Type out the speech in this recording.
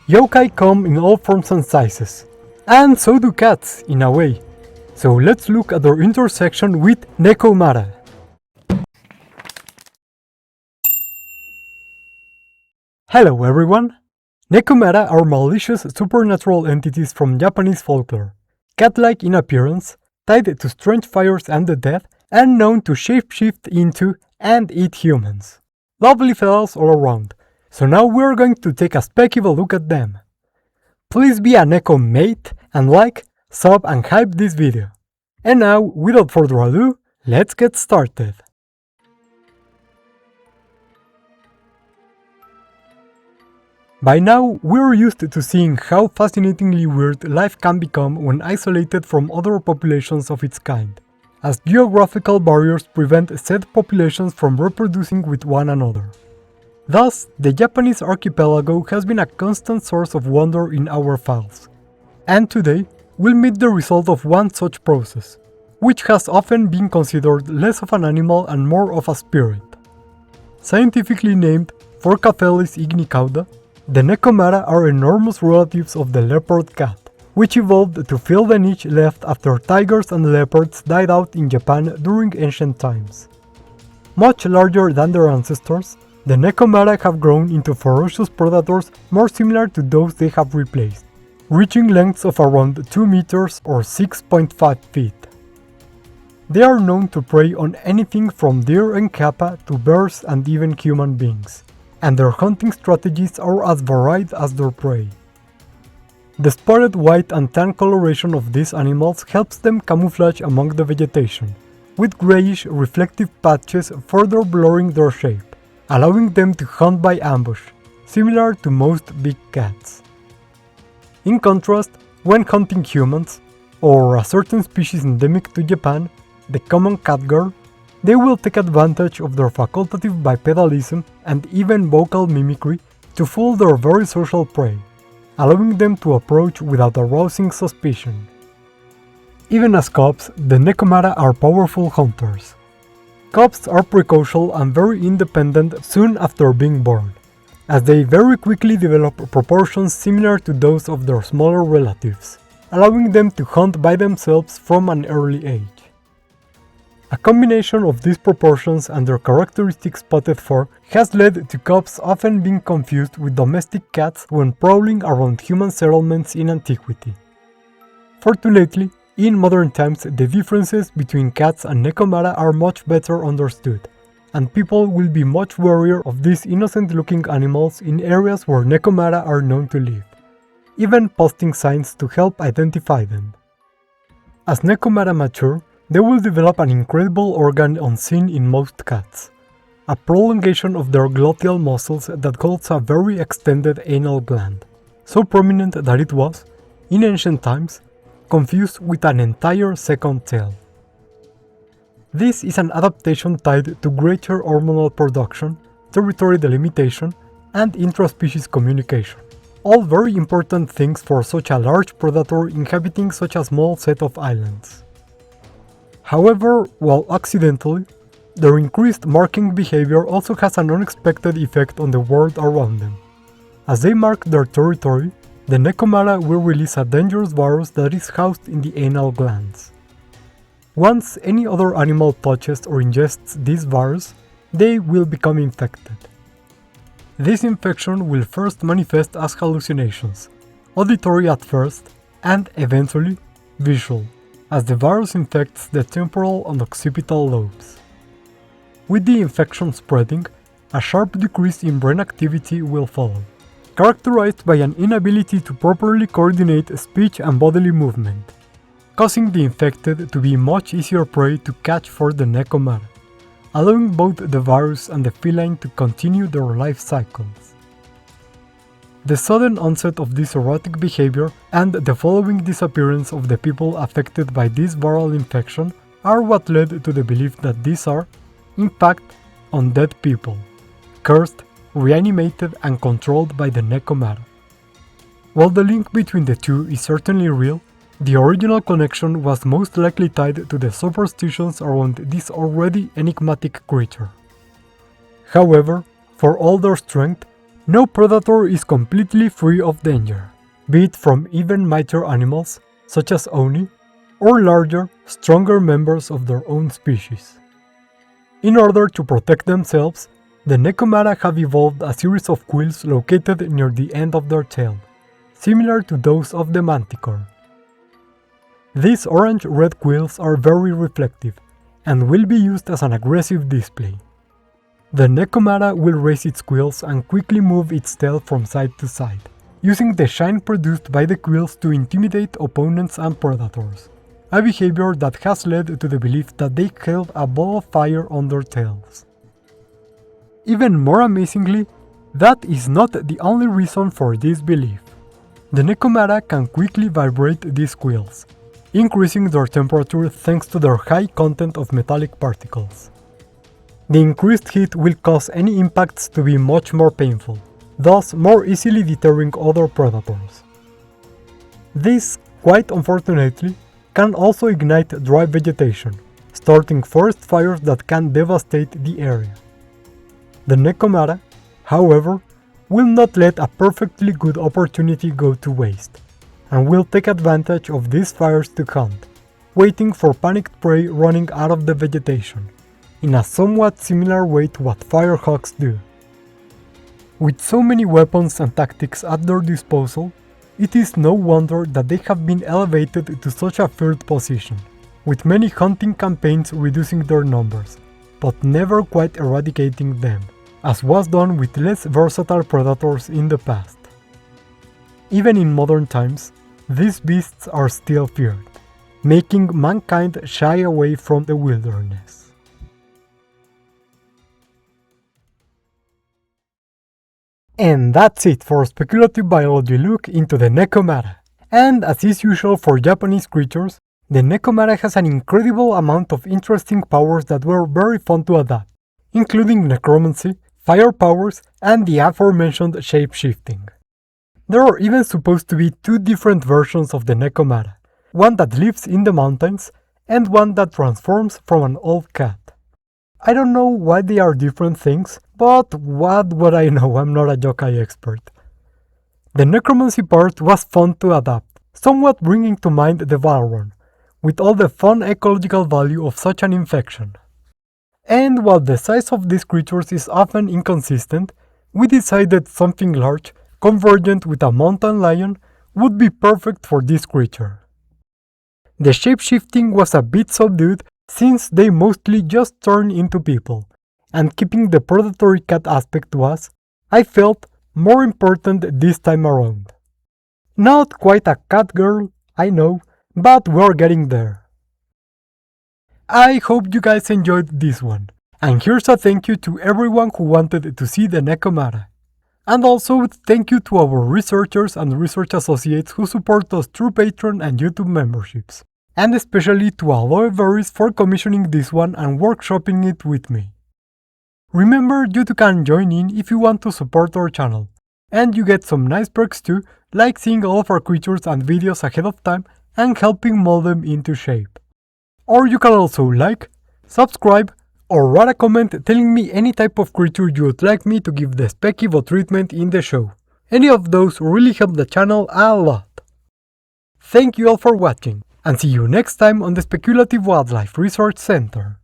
Yokai come in all forms and sizes, and so do cats, in a way. So let's look at their intersection with Nekcomara. Hello everyone! Nekcomara are malicious supernatural entities from Japanese folklore, cat-like in appearance, tied to strange fires and the dead, and known to shapeshift into and eat humans. Lovely fellows all around, so now we're going to take a speculative look at them. Please be a Neko mate and like, sub and hype this video. And now, without further ado, let's get started. By now, we're used to seeing how fascinatingly weird life can become when isolated from other populations of its kind, as geographical barriers prevent said populations from reproducing with one another. Thus, the Japanese archipelago has been a constant source of wonder in our files, and today we'll meet the result of one such process, which has often been considered less of an animal and more of a spirit. Scientifically named Forcafelis ignicauda, the Nekcomara are enormous relatives of the leopard cat, which evolved to fill the niche left after tigers and leopards died out in Japan during ancient times. Much larger than their ancestors, the Nekcomara have grown into ferocious predators more similar to those they have replaced, reaching lengths of around 2 meters or 6.5 feet. They are known to prey on anything from deer and kappa to bears and even human beings, and their hunting strategies are as varied as their prey. The spotted white and tan coloration of these animals helps them camouflage among the vegetation, with grayish reflective patches further blurring their shape, allowing them to hunt by ambush, similar to most big cats. In contrast, when hunting humans, or a certain species endemic to Japan, the common catgirl, they will take advantage of their facultative bipedalism and even vocal mimicry to fool their very social prey, allowing them to approach without arousing suspicion. Even as cubs, the Nekcomara are powerful hunters. Cubs are precocial and very independent soon after being born, as they very quickly develop proportions similar to those of their smaller relatives, allowing them to hunt by themselves from an early age. A combination of these proportions and their characteristic spotted fur has led to cubs often being confused with domestic cats when prowling around human settlements in antiquity. Fortunately, in modern times the differences between cats and Nekcomara are much better understood, and people will be much warier of these innocent-looking animals in areas where Nekcomara are known to live, even posting signs to help identify them. As Nekcomara mature, they will develop an incredible organ unseen in most cats, a prolongation of their gluteal muscles that holds a very extended anal gland, so prominent that it was, in ancient times, confused with an entire second tail. This is an adaptation tied to greater hormonal production, territory delimitation, and intraspecies communication, all very important things for such a large predator inhabiting such a small set of islands. However, while accidentally, their increased marking behavior also has an unexpected effect on the world around them. As they mark their territory, the Nekcomara will release a dangerous virus that is housed in the anal glands. Once any other animal touches or ingests this virus, they will become infected. This infection will first manifest as hallucinations, auditory at first, and eventually visual, as the virus infects the temporal and occipital lobes. With the infection spreading, a sharp decrease in brain activity will follow, characterized by an inability to properly coordinate speech and bodily movement, causing the infected to be much easier prey to catch for the Nekcomara, allowing both the virus and the feline to continue their life cycles. The sudden onset of this erratic behavior and the following disappearance of the people affected by this viral infection are what led to the belief that these are, in fact, undead people, cursed, reanimated and controlled by the Nekcomara. While the link between the two is certainly real, the original connection was most likely tied to the superstitions around this already enigmatic creature. However, for all their strength, No predator is completely free of danger, be it from even mightier animals, such as Oni, or larger, stronger members of their own species. In order to protect themselves, the Nekcomara have evolved a series of quills located near the end of their tail, similar to those of the manticore. These orange-red quills are very reflective, and will be used as an aggressive display. The Nekcomara will raise its quills and quickly move its tail from side to side, using the shine produced by the quills to intimidate opponents and predators, a behavior that has led to the belief that they held a ball of fire on their tails. Even more amazingly, that is not the only reason for this belief. The Nekcomara can quickly vibrate these quills, increasing their temperature thanks to their high content of metallic particles. The increased heat will cause any impacts to be much more painful, thus more easily deterring other predators. This, quite unfortunately, can also ignite dry vegetation, starting forest fires that can devastate the area. The Nekcomara, however, will not let a perfectly good opportunity go to waste, and will take advantage of these fires to hunt, waiting for panicked prey running out of the vegetation, in a somewhat similar way to what firehawks do. With so many weapons and tactics at their disposal, it is no wonder that they have been elevated to such a feared position, with many hunting campaigns reducing their numbers, but never quite eradicating them, as was done with less versatile predators in the past. Even in modern times, these beasts are still feared, making mankind shy away from the wilderness. And that's it for a speculative biology look into the Nekcomara. And as is usual for Japanese creatures, the Nekcomara has an incredible amount of interesting powers that were very fun to adapt, including necromancy, fire powers, and the aforementioned shape-shifting. There are even supposed to be two different versions of the Nekcomara, one that lives in the mountains, and one that transforms from an old cat. I don't know why they are different things, but what would I know, I'm not a yokai expert. The necromancy part was fun to adapt, somewhat bringing to mind the Valron, with all the fun ecological value of such an infection. And while the size of these creatures is often inconsistent, we decided something large, convergent with a mountain lion, would be perfect for this creature. The shapeshifting was a bit subdued since they mostly just turn into people, and keeping the predatory cat aspect was, I felt, more important this time around. Not quite a cat girl, I know, but we're getting there. I hope you guys enjoyed this one, and here's a thank you to everyone who wanted to see the Nekcomara. And also thank you to our researchers and research associates who support us through Patreon and YouTube memberships. And especially to Aloe Berries for commissioning this one and workshopping it with me. Remember, you too can join in if you want to support our channel, and you get some nice perks too, like seeing all of our creatures and videos ahead of time and helping mold them into shape. Or you can also like, subscribe, or write a comment telling me any type of creature you would like me to give the Spekivo treatment in the show. Any of those really help the channel a lot. Thank you all for watching, and see you next time on the Speculative Wildlife Research Center.